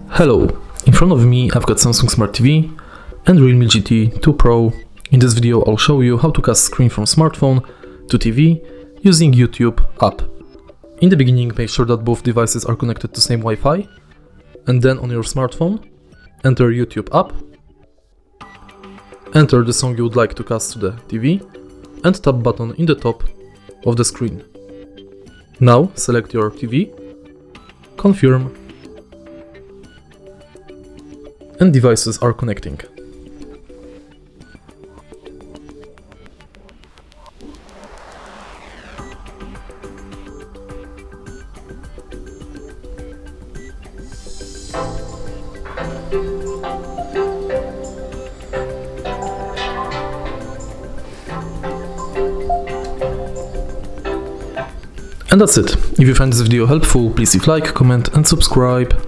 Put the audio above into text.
Hello, in front of me I've got Samsung Smart TV and Realme GT 2 Pro. In this video I'll show you how to cast screen from smartphone to TV using YouTube app. In the beginning, make sure that both devices are connected to same Wi-Fi, and then on your smartphone enter YouTube app, enter the song you would like to cast to the TV and tap button in the top of the screen. Now select your TV, confirm, and devices are connecting. And that's it. If you find this video helpful, please leave like, comment and subscribe.